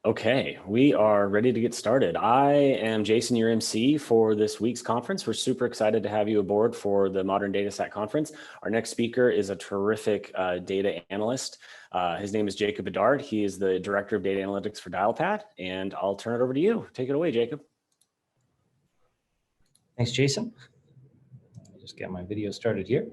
Okay, we are ready to get started. I am Jason, your MC for this week's conference. We're super excited to have you aboard for the Modern Datasat Conference. Our next speaker is a terrific data analyst. His name is Jacob Bedard. He is the Director of Data Analytics for Dialpad, and I'll turn it over to you. Take it away, Jacob. Thanks, Jason. Let me just get my video started here.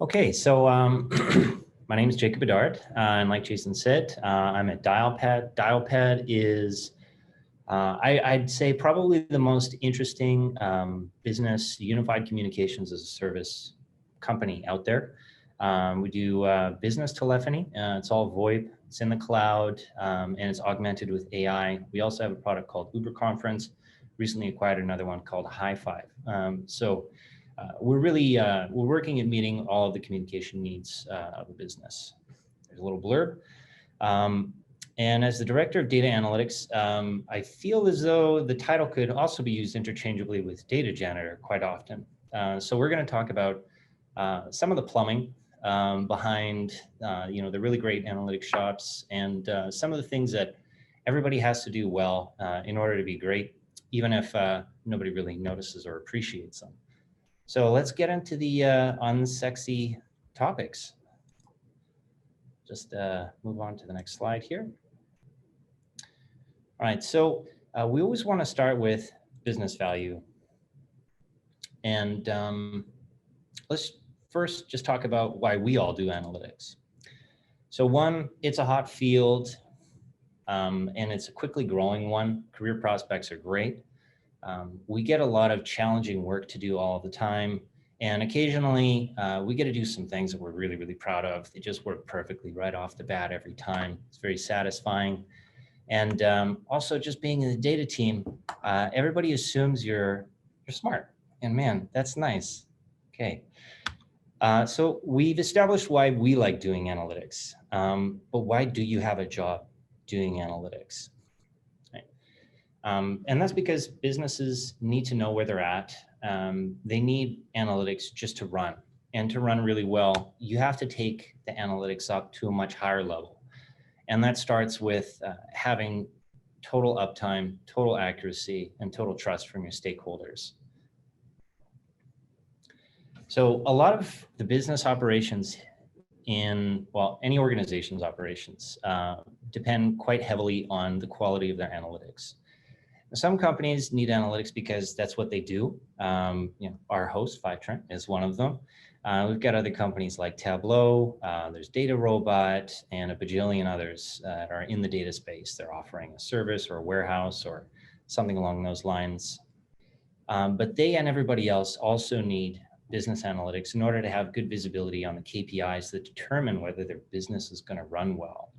Okay, so my name is Jacob Bedard, and like Jason said, I'm at Dialpad. Dialpad is, I'd say, probably the most interesting business unified communications as a service company out there. We do business telephony. It's all VoIP. It's in the cloud, and it's augmented with AI. We also have a product called Uber Conference. Recently acquired another one called High Five. We're really we're working at meeting all of the communication needs of a business. There's a little blurb. And as the Director of Data Analytics, I feel as though the title could also be used interchangeably with Data Janitor quite often. So we're going to talk about some of the plumbing behind the really great analytics shops and some of the things that everybody has to do well in order to be great, even if nobody really notices or appreciates them. So let's get into the unsexy topics. Just move on to the next slide here. All right, so we always want to start with business value. And let's first just talk about why we all do analytics. So one, it's a hot field, and it's a quickly growing one. Career prospects are great. We get a lot of challenging work to do all the time. And occasionally we get to do some things that we're really, really proud of. They just work perfectly right off the bat every time. It's very satisfying. And also just being in the data team, everybody assumes you're smart. And man, that's nice. Okay. So we've established why we like doing analytics. But why do you have a job doing analytics? And that's because businesses need to know where they're at. They need analytics just to run. And to run really well, you have to take the analytics up to a much higher level. And that starts with having total uptime, total accuracy, and total trust from your stakeholders. So a lot of the business operations in, well, any organization's operations depend quite heavily on the quality of their analytics. Some companies need analytics because that's what they do. Our host, Fivetran, is one of them. We've got other companies like Tableau, there's Data Robot, and a bajillion others that are in the data space. They're offering a service or a warehouse or something along those lines. But they and everybody else also need business analytics in order to have good visibility on the KPIs that determine whether their business is going to run well.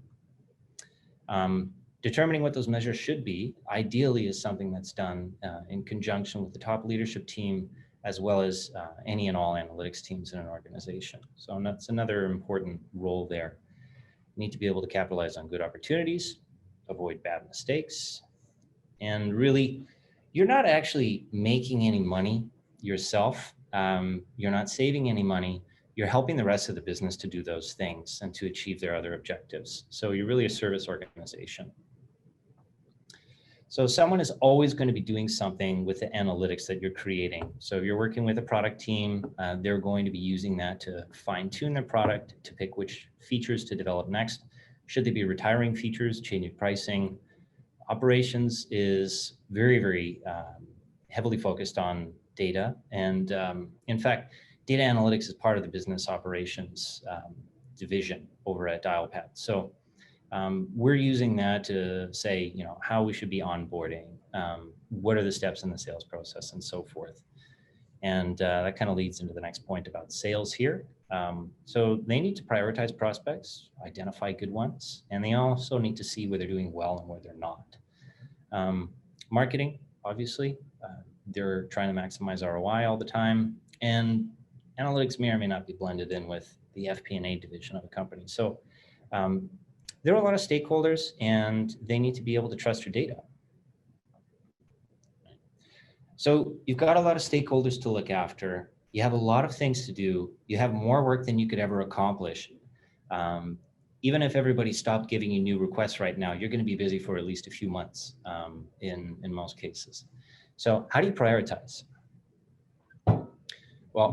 Determining what those measures should be, ideally, is something that's done in conjunction with the top leadership team, as well as any and all analytics teams in an organization. So that's another important role there. You need to be able to capitalize on good opportunities, avoid bad mistakes, and really, you're not actually making any money yourself. You're not saving any money. You're helping the rest of the business to do those things and to achieve their other objectives. So you're really a service organization. So someone is always going to be doing something with the analytics that you're creating. So if you're working with a product team, they're going to be using that to fine tune their product, to pick which features to develop next. Should they be retiring features, changing pricing? Operations is very, very heavily focused on data. And in fact, data analytics is part of the business operations division over at Dialpad. So we're using that to say, how we should be onboarding, what are the steps in the sales process, and so forth. And that kind of leads into the next point about sales here. So they need to prioritize prospects, identify good ones, and they also need to see where they're doing well and where they're not. Marketing, obviously, they're trying to maximize ROI all the time, and analytics may or may not be blended in with the FP&A division of a company. So there are a lot of stakeholders, and they need to be able to trust your data. So you've got a lot of stakeholders to look after. You have a lot of things to do. You have more work than you could ever accomplish. Even if everybody stopped giving you new requests right now, you're going to be busy for at least a few months in most cases. So how do you prioritize? Well,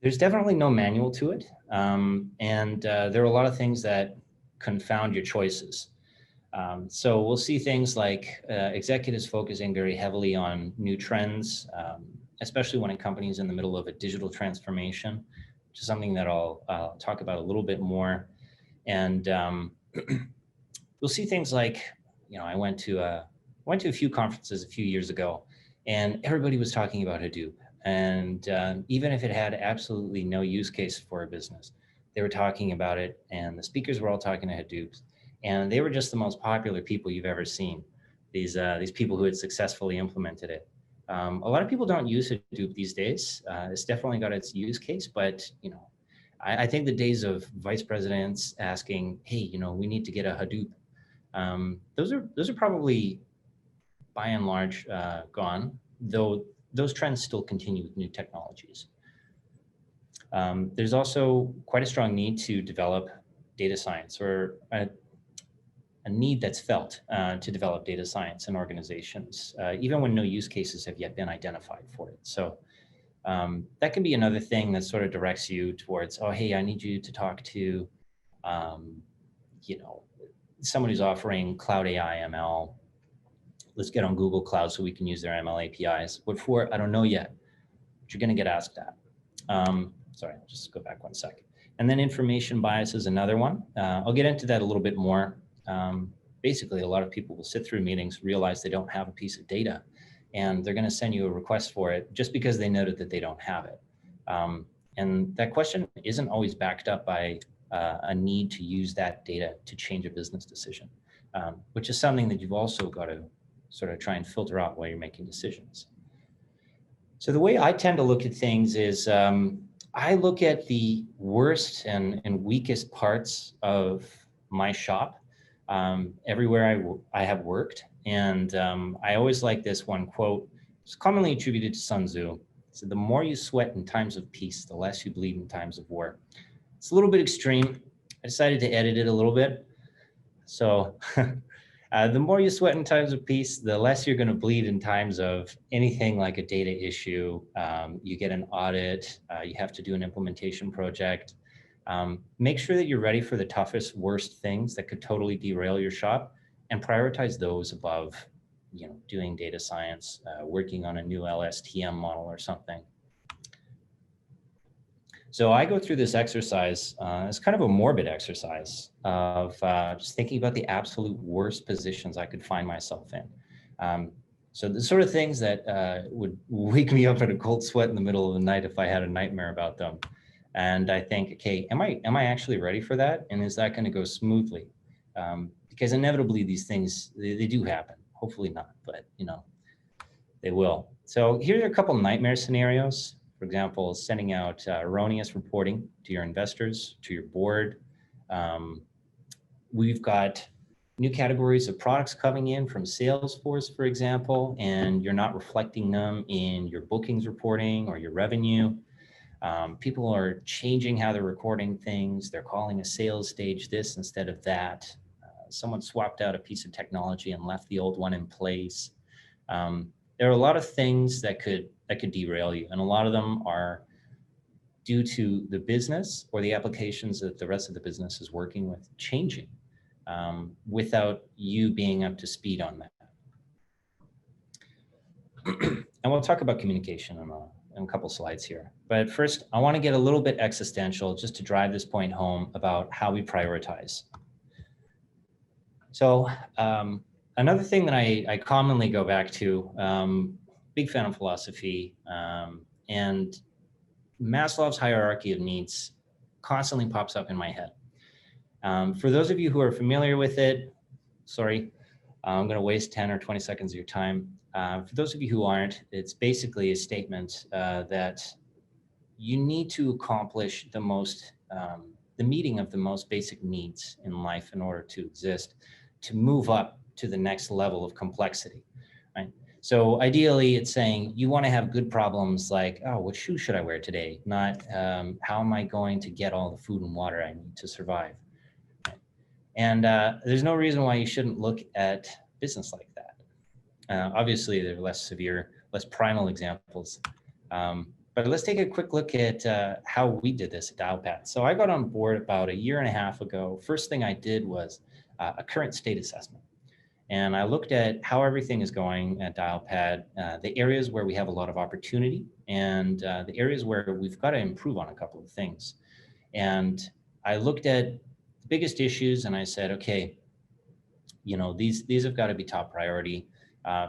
there's definitely no manual to it. There are a lot of things that confound your choices. So we'll see things like executives focusing very heavily on new trends, especially when a company is in the middle of a digital transformation, which is something that I'll talk about a little bit more. And we'll see things like, I went to a few conferences a few years ago, and everybody was talking about Hadoop. And even if it had absolutely no use case for a business, they were talking about it, and the speakers were all talking to Hadoop, and they were just the most popular people you've ever seen. These people who had successfully implemented it. A lot of people don't use Hadoop these days. It's definitely got its use case, but I think the days of vice presidents asking, "Hey, we need to get a Hadoop," those are probably by and large gone, though those trends still continue with new technologies. There's also quite a strong need to develop data science, or a need that's felt to develop data science in organizations, even when no use cases have yet been identified for it. So that can be another thing that sort of directs you towards, oh, hey, I need you to talk to, someone who's offering cloud AI, ML. Let's get on Google Cloud so we can use their ML APIs. What for? I don't know yet, but you're going to get asked that. Sorry, I'll just go back one sec. And then information bias is another one. I'll get into that a little bit more. Basically, a lot of people will sit through meetings, realize they don't have a piece of data, and they're going to send you a request for it just because they noted that they don't have it. And that question isn't always backed up by a need to use that data to change a business decision, which is something that you've also got to sort of try and filter out while you're making decisions. So the way I tend to look at things is I look at the worst and weakest parts of my shop everywhere I have worked. And I always like this one quote. It's commonly attributed to Sun Tzu. It said, "The more you sweat in times of peace, the less you bleed in times of war." It's a little bit extreme. I decided to edit it a little bit. So the more you sweat in times of peace, the less you're going to bleed in times of anything like a data issue. You get an audit, you have to do an implementation project. Make sure that you're ready for the toughest, worst things that could totally derail your shop, and prioritize those above, doing data science, working on a new LSTM model or something. So I go through this exercise, it's kind of a morbid exercise of just thinking about the absolute worst positions I could find myself in. So the sort of things that would wake me up in a cold sweat in the middle of the night if I had a nightmare about them. And I think, okay, am I actually ready for that? And is that going to go smoothly? Because inevitably these things, they do happen. Hopefully not, but they will. So here are a couple nightmare scenarios. For example, sending out erroneous reporting to your investors, to your board. We've got new categories of products coming in from Salesforce, for example, and you're not reflecting them in your bookings reporting or your revenue. People are changing how they're recording things. They're calling a sales stage this instead of that. Someone swapped out a piece of technology and left the old one in place. There are a lot of things that could derail you, and a lot of them are due to the business or the applications that the rest of the business is working with changing without you being up to speed on that. And we'll talk about communication in a couple slides here. But first, I want to get a little bit existential just to drive this point home about how we prioritize. So another thing that I commonly go back to, big fan of philosophy, and Maslow's hierarchy of needs constantly pops up in my head. For those of you who are familiar with it, sorry, I'm going to waste 10 or 20 seconds of your time. For those of you who aren't, it's basically a statement that you need to accomplish the meeting of the most basic needs in life in order to exist, to move up to the next level of complexity. Right? So ideally, it's saying you want to have good problems like, oh, what shoe should I wear today? Not how am I going to get all the food and water I need to survive? And there's no reason why you shouldn't look at business like that. Obviously, there are less severe, less primal examples. But let's take a quick look at how we did this at Dialpad. So I got on board about a year and a half ago. First thing I did was a current state assessment. And I looked at how everything is going at Dialpad, the areas where we have a lot of opportunity, and the areas where we've got to improve on a couple of things. And I looked at the biggest issues and I said, okay, you know, these have got to be top priority.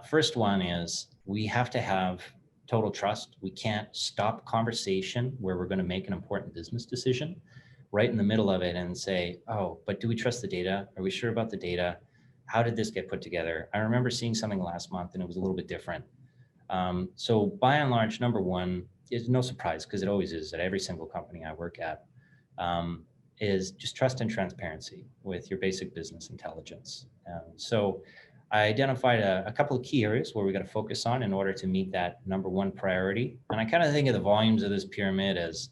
First one is we have to have total trust. We can't stop conversation where we're going to make an important business decision right in the middle of it and say, oh, but do we trust the data? Are we sure about the data? How did this get put together? I remember seeing something last month and it was a little bit different. So by and large, number one is no surprise because it always is at every single company I work at, is just trust and transparency with your basic business intelligence. So I identified a couple of key areas where we got to focus on in order to meet that number one priority. And I kind of think of the volumes of this pyramid as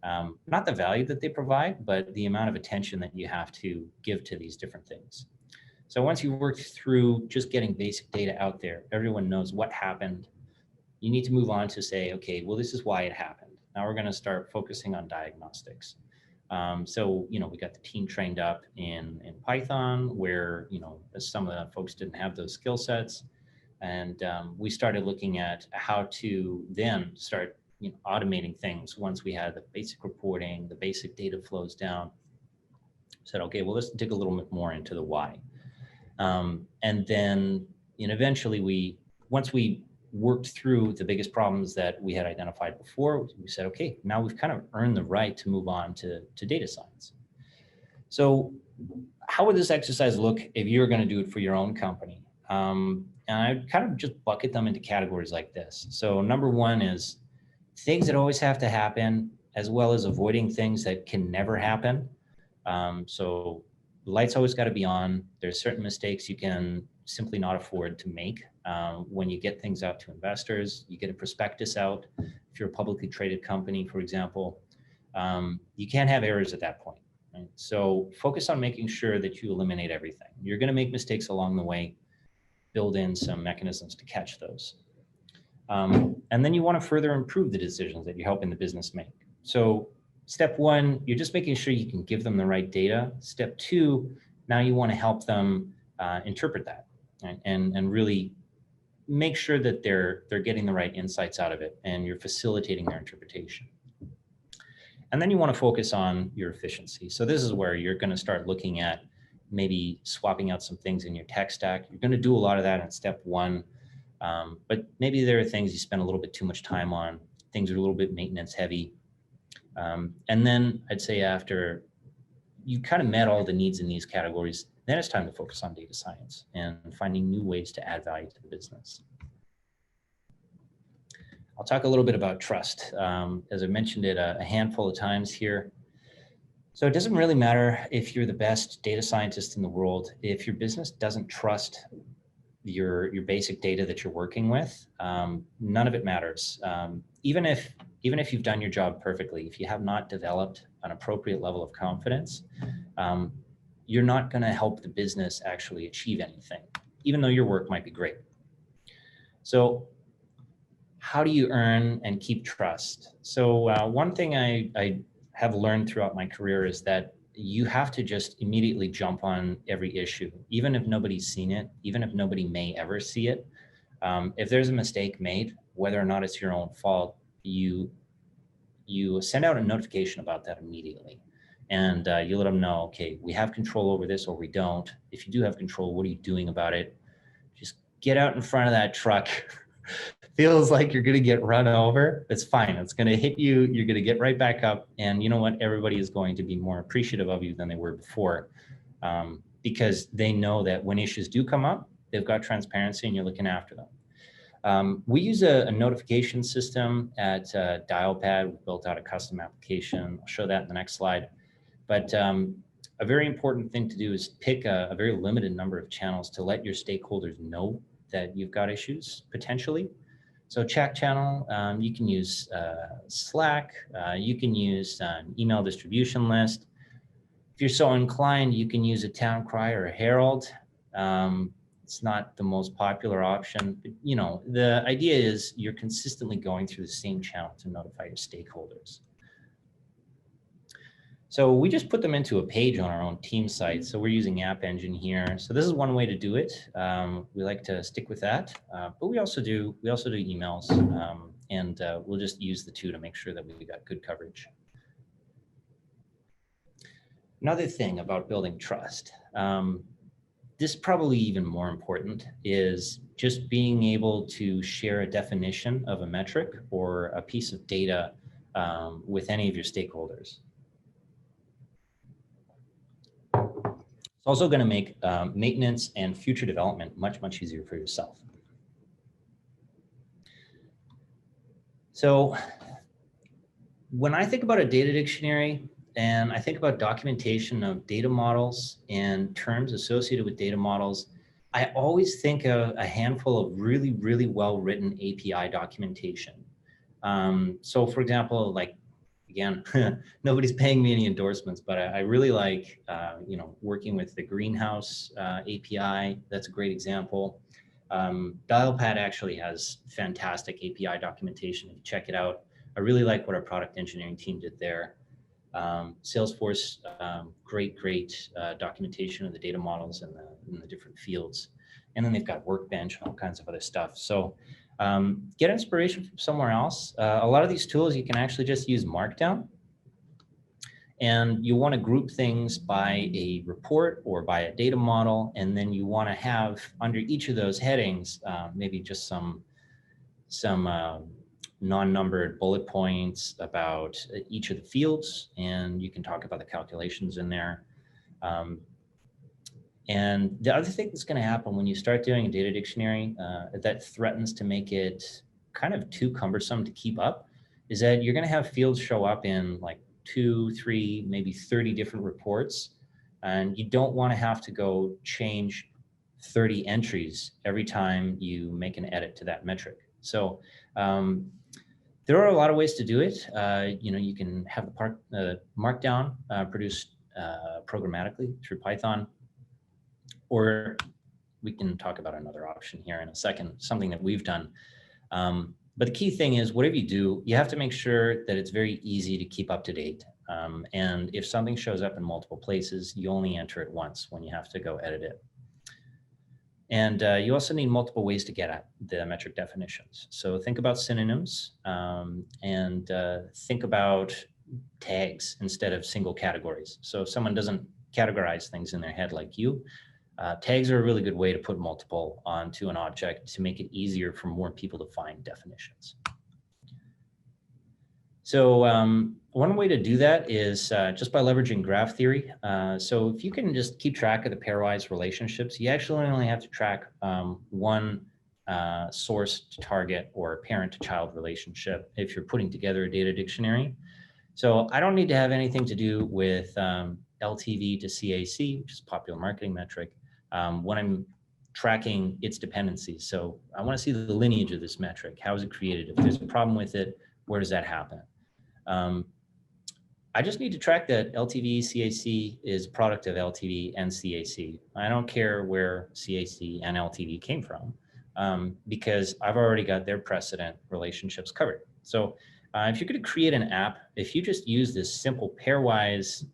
not the value that they provide, but the amount of attention that you have to give to these different things. So once you work through just getting basic data out there, everyone knows what happened. You need to move on to say, okay, well, this is why it happened. Now we're going to start focusing on diagnostics. So, you know, we got the team trained up in Python where, you know, some of the folks didn't have those skill sets. And we started looking at how to then start, you know, automating things once we had the basic reporting, the basic data flows down. Said, okay, well, let's dig a little bit more into the why. And then, you know, eventually once we worked through the biggest problems that we had identified before, we said, okay, now we've kind of earned the right to move on to data science. So how would this exercise look if you're going to do it for your own company? And I kind of just bucket them into categories like this. So number one is things that always have to happen, as well as avoiding things that can never happen. So the light's always got to be on. There's certain mistakes you can simply not afford to make. When you get things out to investors, you get a prospectus out. If you're a publicly traded company, for example, you can't have errors at that point. Right? So focus on making sure that you eliminate everything. You're going to make mistakes along the way. Build in some mechanisms to catch those. And then you want to further improve the decisions that you're helping the business make. So step one, you're just making sure you can give them the right data. Step two, now you want to help them interpret that, right? And really make sure that they're getting the right insights out of it and you're facilitating their interpretation. And then you want to focus on your efficiency. So this is where you're going to start looking at maybe swapping out some things in your tech stack. You're going to do a lot of that in step one, but maybe there are things you spend a little bit too much time on. Things are a little bit maintenance heavy. And then I'd say after you kind of met all the needs in these categories, then it's time to focus on data science and finding new ways to add value to the business. I'll talk a little bit about trust. As I mentioned it a handful of times here. So it doesn't really matter if you're the best data scientist in the world. If your business doesn't trust your basic data that you're working with, none of it matters. Even if you've done your job perfectly, if you have not developed an appropriate level of confidence, you're not going to help the business actually achieve anything, even though your work might be great. So how do you earn and keep trust? So one thing I have learned throughout my career is that you have to just immediately jump on every issue, even if nobody's seen it, even if nobody may ever see it. If there's a mistake made, whether or not it's your own fault, you send out a notification about that immediately. And you let them know, okay, we have control over this or we don't. If you do have control, what are you doing about it? Just get out in front of that truck. Feels like you're going to get run over. It's fine. It's going to hit you. You're going to get right back up. And you know what? Everybody is going to be more appreciative of you than they were before, because they know that when issues do come up, they've got transparency and you're looking after them. We use a notification system at Dialpad. We built out a custom application. I'll show that in the next slide. But a very important thing to do is pick a very limited number of channels to let your stakeholders know that you've got issues potentially. So chat channel, you can use Slack, you can use an email distribution list. If you're so inclined, you can use a town cry or a herald. It's not the most popular option, but you know, the idea is you're consistently going through the same channel to notify your stakeholders. So we just put them into a page on our own team site. So we're using App Engine here. So this is one way to do it. We like to stick with that, but we also do emails, and we'll just use the two to make sure that we got good coverage. Another thing about building trust, this is probably even more important, is just being able to share a definition of a metric or a piece of data with any of your stakeholders. It's also going to make maintenance and future development much, much easier for yourself. So when I think about a data dictionary and I think about documentation of data models and terms associated with data models, I always think of a handful of really, really well-written API documentation. So for example, like, again, nobody's paying me any endorsements, but I really like, you know, working with the Greenhouse API. That's a great example. Dialpad actually has fantastic API documentation. If you check it out, I really like what our product engineering team did there. Salesforce, great documentation of the data models and the different fields. And then they've got Workbench and all kinds of other stuff. So get inspiration from somewhere else. A lot of these tools, you can actually just use Markdown. And you want to group things by a report or by a data model. And then you want to have under each of those headings, maybe just some non-numbered bullet points about each of the fields. And you can talk about the calculations in there. And the other thing that's going to happen when you start doing a data dictionary that threatens to make it kind of too cumbersome to keep up is that you're going to have fields show up in like 2, 3, maybe 30 different reports. And you don't want to have to go change 30 entries every time you make an edit to that metric. So there are a lot of ways to do it. You know, you can have the Markdown produced programmatically through Python. Or we can talk about another option here in a second, something that we've done. But the key thing is, whatever you do, you have to make sure that it's very easy to keep up to date. And if something shows up in multiple places, you only enter it once when you have to go edit it. And you also need multiple ways to get at the metric definitions. So think about synonyms and think about tags instead of single categories. So if someone doesn't categorize things in their head like you, tags are a really good way to put multiple onto an object to make it easier for more people to find definitions. So one way to do that is just by leveraging graph theory. So if you can just keep track of the pairwise relationships, you actually only have to track one source to target or parent to child relationship if you're putting together a data dictionary. So I don't need to have anything to do with LTV to CAC, which is a popular marketing metric, when I'm tracking its dependencies. So I want to see the lineage of this metric. How is it created? If there's a problem with it, where does that happen? I just need to track that LTV CAC is a product of LTV and CAC. I don't care where CAC and LTV came from because I've already got their precedent relationships covered. So if you're going to create an app, if you just use this simple pairwise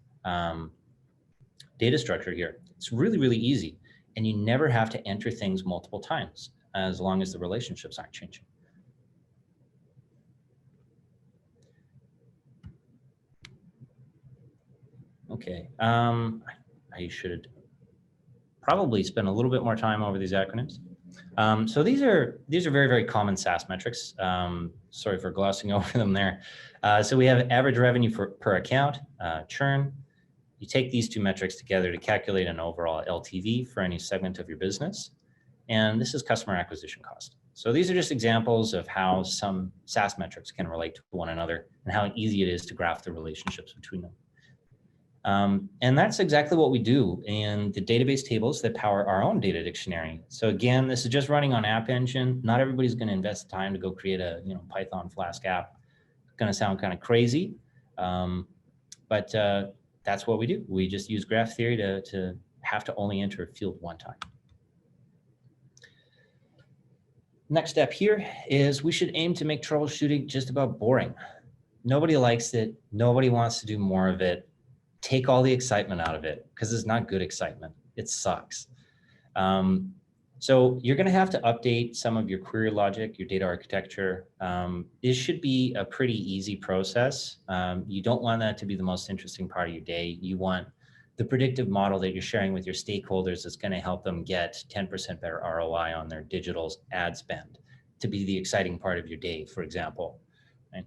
data structure here, it's really, really easy. And you never have to enter things multiple times as long as the relationships aren't changing. Okay, I should probably spend a little bit more time over these acronyms. So these are very, very common SaaS metrics. Sorry for glossing over them there. So we have average revenue per account, churn. You take these two metrics together to calculate an overall LTV for any segment of your business. And this is customer acquisition cost. So these are just examples of how some SaaS metrics can relate to one another and how easy it is to graph the relationships between them. And that's exactly what we do in the database tables that power our own data dictionary. So again, this is just running on App Engine. Not everybody's going to invest time to go create a Python Flask app. It's going to sound kind of crazy, but that's what we do. We just use graph theory to have to only enter a field one time. Next step here is we should aim to make troubleshooting just about boring. Nobody likes it. Nobody wants to do more of it. Take all the excitement out of it, because it's not good excitement. It sucks. So you're going to have to update some of your query logic, your data architecture. This should be a pretty easy process. You don't want that to be the most interesting part of your day. You want the predictive model that you're sharing with your stakeholders that's going to help them get 10% better ROI on their digital ad spend to be the exciting part of your day, for example. Right?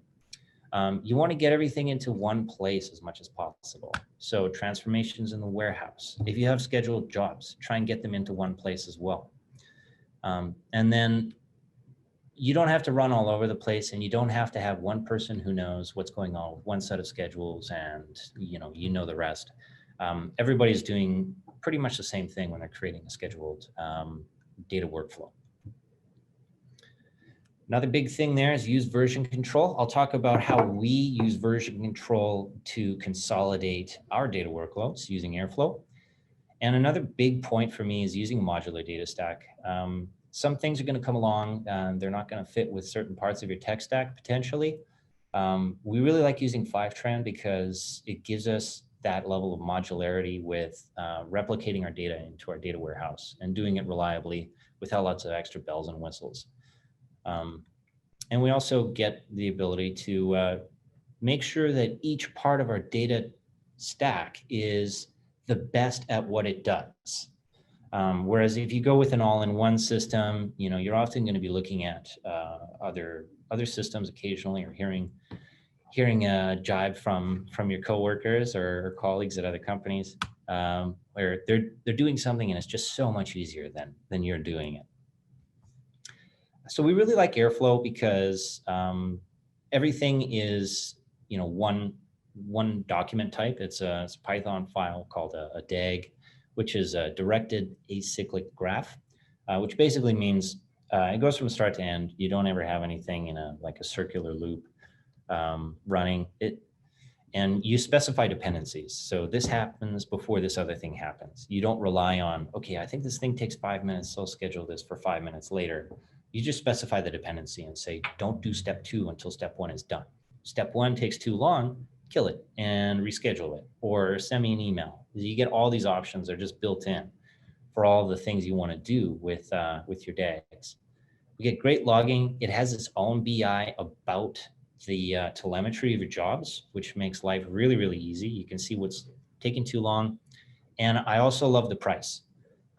You want to get everything into one place as much as possible. So transformations in the warehouse. If you have scheduled jobs, try and get them into one place as well. And then you don't have to run all over the place, and you don't have to have one person who knows what's going on with one set of schedules and you know the rest. Everybody's doing pretty much the same thing when they're creating a scheduled data workflow. Another big thing there is use version control. I'll talk about how we use version control to consolidate our data workloads using Airflow. And another big point for me is using a modular data stack. Some things are going to come along and they're not going to fit with certain parts of your tech stack potentially. We really like using Fivetran because it gives us that level of modularity with replicating our data into our data warehouse and doing it reliably without lots of extra bells and whistles. And we also get the ability to make sure that each part of our data stack is the best at what it does. Whereas if you go with an all-in-one system, you're often going to be looking at other systems occasionally, or hearing a jibe from your coworkers or colleagues at other companies, where they're doing something and it's just so much easier than you're doing it. So we really like Airflow because everything is one document type. It's a Python file called a DAG, which is a directed acyclic graph, which basically means it goes from start to end. You don't ever have anything in a circular loop running it, and you specify dependencies. So this happens before this other thing happens. You don't rely on, okay, I think this thing takes 5 minutes, so I'll schedule this for 5 minutes later. You just specify the dependency and say, don't do step 2 until step 1 is done. Step 1 takes too long, kill it and reschedule it, or send me an email. You get all these options. They're just built in for all the things you want to do with your DAGs. We get great logging. It has its own BI about the telemetry of your jobs, which makes life really, really easy. You can see what's taking too long. And I also love the price.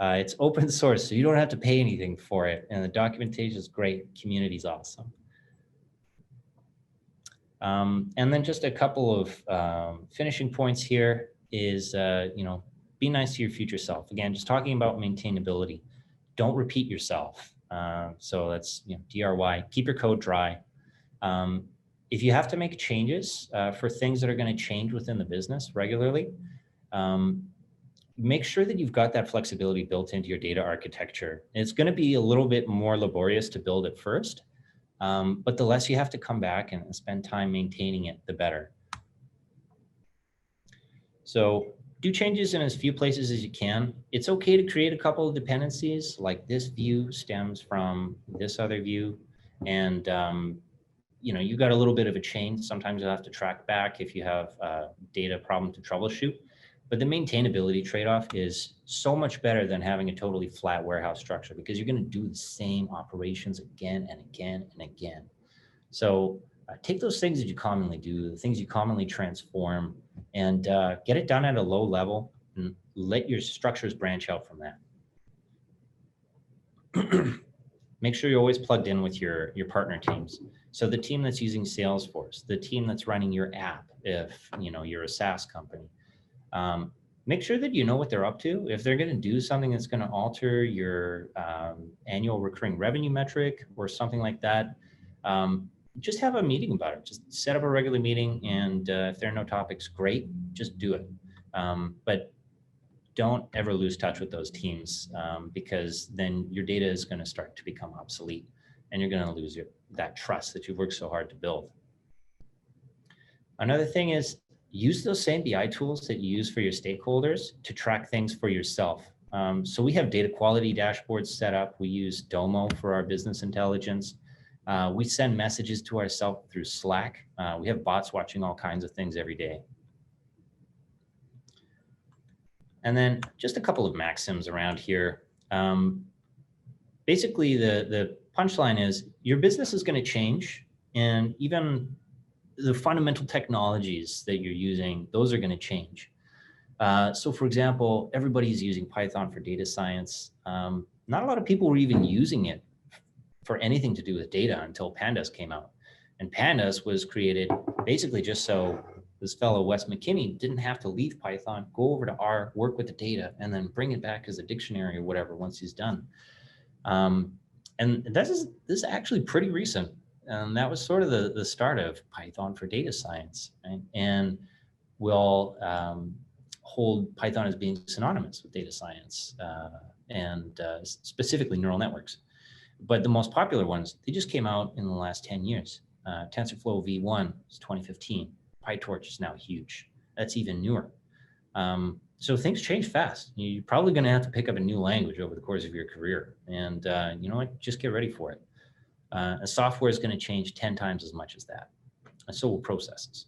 It's open source, so you don't have to pay anything for it. And the documentation is great. Community's awesome. And then just a couple of finishing points here is, be nice to your future self. Again, just talking about maintainability. Don't repeat yourself. So that's DRY. Keep your code dry. If you have to make changes for things that are going to change within the business regularly, make sure that you've got that flexibility built into your data architecture. It's going to be a little bit more laborious to build it first, but the less you have to come back and spend time maintaining it, the better. So do changes in as few places as you can. It's okay to create a couple of dependencies, like this view stems from this other view, and you got a little bit of a chain. Sometimes you'll have to track back if you have a data problem to troubleshoot. But the maintainability trade-off is so much better than having a totally flat warehouse structure, because you're going to do the same operations again and again and again. So take those things that you commonly do, the things you commonly transform, and get it done at a low level, and let your structures branch out from that. Make sure you're always plugged in with your partner teams. So the team that's using Salesforce, the team that's running your app, if you're a SaaS company, make sure that you know what they're up to. If they're going to do something that's going to alter your annual recurring revenue metric or something like that, just have a meeting about it. Just set up a regular meeting, and if there are no topics, great, just do it. But don't ever lose touch with those teams, because then your data is going to start to become obsolete and you're going to lose that trust that you've worked so hard to build. Another thing is use those same BI tools that you use for your stakeholders to track things for yourself. So we have data quality dashboards set up. We use Domo for our business intelligence. We send messages to ourselves through Slack. We have bots watching all kinds of things every day. And then just a couple of maxims around here. Basically, the punchline is your business is going to change, and even the fundamental technologies that you're using, those are going to change. So for example, everybody's using Python for data science. Not a lot of people were even using it for anything to do with data until Pandas came out. And Pandas was created basically just so this fellow, Wes McKinney, didn't have to leave Python, go over to R, work with the data, and then bring it back as a dictionary or whatever once he's done. And this is actually pretty recent. And that was sort of the start of Python for data science, right? And we'll hold Python as being synonymous with data science and specifically neural networks. But the most popular ones, they just came out in the last 10 years. TensorFlow V1 is 2015. PyTorch is now huge. That's even newer. So things change fast. You're probably going to have to pick up a new language over the course of your career. And you know what? Just get ready for it. Software is going to change 10 times as much as that. And so will processes.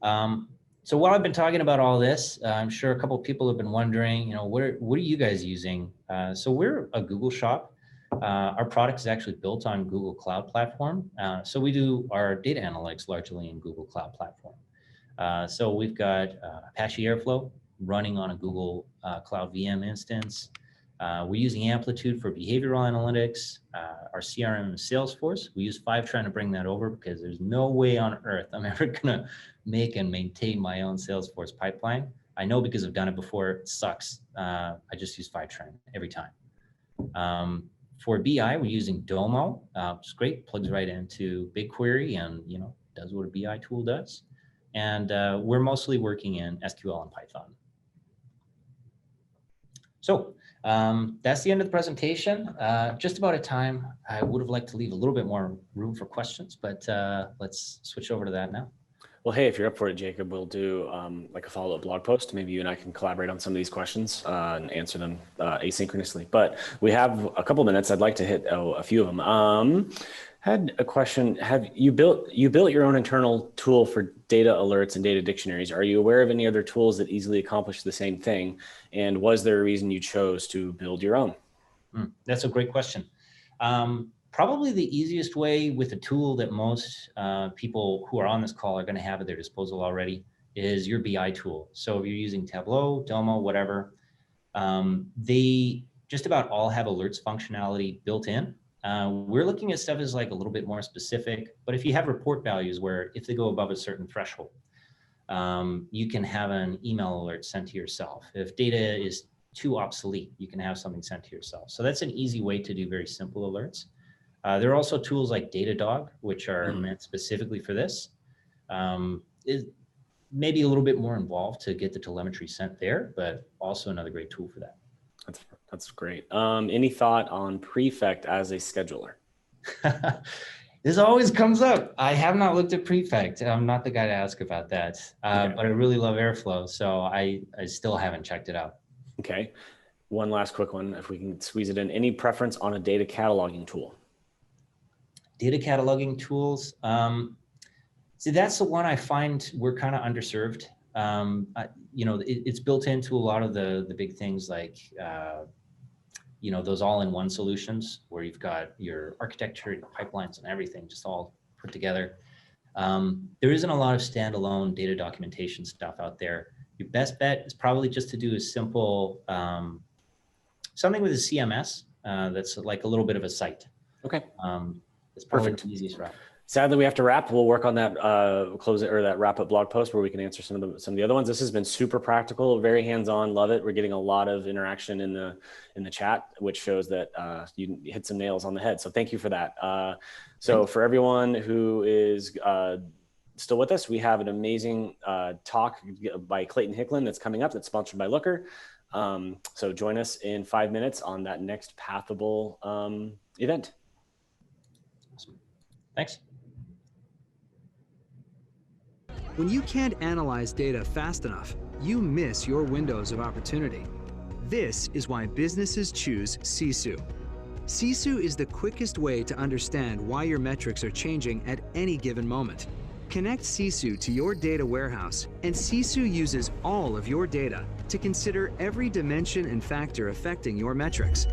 So while I've been talking about all this, I'm sure a couple of people have been wondering, you know, what are you guys using? So we're a Google shop. Our product is actually built on Google Cloud Platform. So we do our data analytics largely in Google Cloud Platform. So we've got Apache Airflow running on a Google Cloud VM instance. We're using Amplitude for behavioral analytics. Our CRM is Salesforce. We use Fivetran to bring that over because there's no way on earth I'm ever going to make and maintain my own Salesforce pipeline. I know because I've done it before. It sucks. I just use Fivetran every time. For BI, we're using Domo, which is great. Plugs right into BigQuery and does what a BI tool does. And we're mostly working in SQL and Python. So that's the end of the presentation. Just about a time. I would have liked to leave a little bit more room for questions, but let's switch over to that now. Well, hey, if you're up for it, Jacob, we'll do like a follow-up blog post. Maybe you and I can collaborate on some of these questions and answer them asynchronously. But we have a couple minutes. I'd like to hit a few of them. Had a question. Have you built your own internal tool for data alerts and data dictionaries? Are you aware of any other tools that easily accomplish the same thing? And was there a reason you chose to build your own? That's a great question. Probably the easiest way with a tool that most people who are on this call are going to have at their disposal already is your BI tool. So if you're using Tableau, Domo, whatever, they just about all have alerts functionality built in. We're looking at stuff as like a little bit more specific, but if you have report values where if they go above a certain threshold, you can have an email alert sent to yourself. If data is too obsolete, you can have something sent to yourself. So that's an easy way to do very simple alerts. There are also tools like Datadog, which are meant specifically for this. It may be a little bit more involved to get the telemetry sent there, but also another great tool for that. That's great. Any thought on Prefect as a scheduler? This always comes up. I have not looked at Prefect. I'm not the guy to ask about that, but I really love Airflow, so I still haven't checked it out. Okay. One last quick one, if we can squeeze it in. Any preference on a data cataloging tool? Data cataloging tools. See, that's the one I find we're kind of underserved. It's built into a lot of the big things like, those all-in-one solutions where you've got your architecture, pipelines, and everything just all put together. There isn't a lot of standalone data documentation stuff out there. Your best bet is probably just to do a simple, something with a CMS that's like a little bit of a site. Okay. It's probably the easiest route. Sadly, we have to wrap. We'll work on that that wrap-up blog post where we can answer some of the other ones. This has been super practical, very hands-on. Love it. We're getting a lot of interaction in the chat, which shows that you hit some nails on the head. So thank you for that. So for everyone who is still with us, we have an amazing talk by Clayton Hicklin that's coming up that's sponsored by Looker. So join us in 5 minutes on that next Pathable event. Awesome. Thanks. When you can't analyze data fast enough, you miss your windows of opportunity. This is why businesses choose Sisu. Sisu is the quickest way to understand why your metrics are changing at any given moment. Connect Sisu to your data warehouse, and Sisu uses all of your data to consider every dimension and factor affecting your metrics.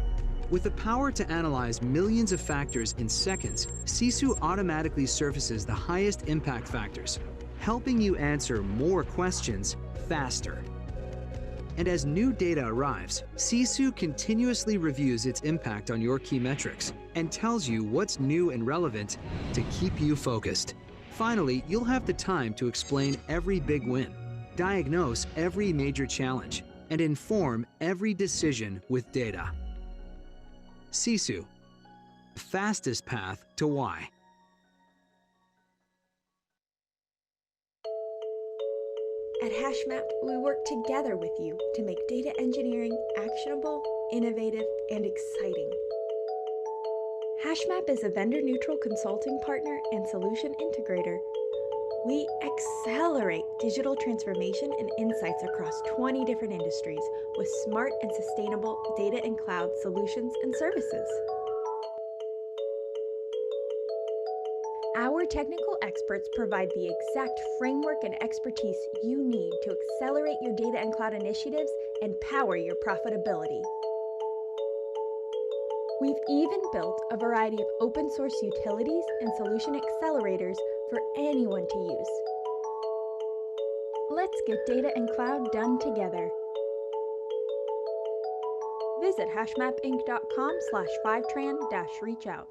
With the power to analyze millions of factors in seconds, Sisu automatically surfaces the highest impact factors, helping you answer more questions faster. And as new data arrives, Sisu continuously reviews its impact on your key metrics and tells you what's new and relevant to keep you focused. Finally, you'll have the time to explain every big win, diagnose every major challenge, and inform every decision with data. Sisu, the fastest path to why. At HashMap, we work together with you to make data engineering actionable, innovative, and exciting. HashMap is a vendor-neutral consulting partner and solution integrator. We accelerate digital transformation and insights across 20 different industries with smart and sustainable data and cloud solutions and services. Our technical experts provide the exact framework and expertise you need to accelerate your data and cloud initiatives and power your profitability. We've even built a variety of open source utilities and solution accelerators for anyone to use. Let's get data and cloud done together. Visit hashmapinc.com/5tran-reach out.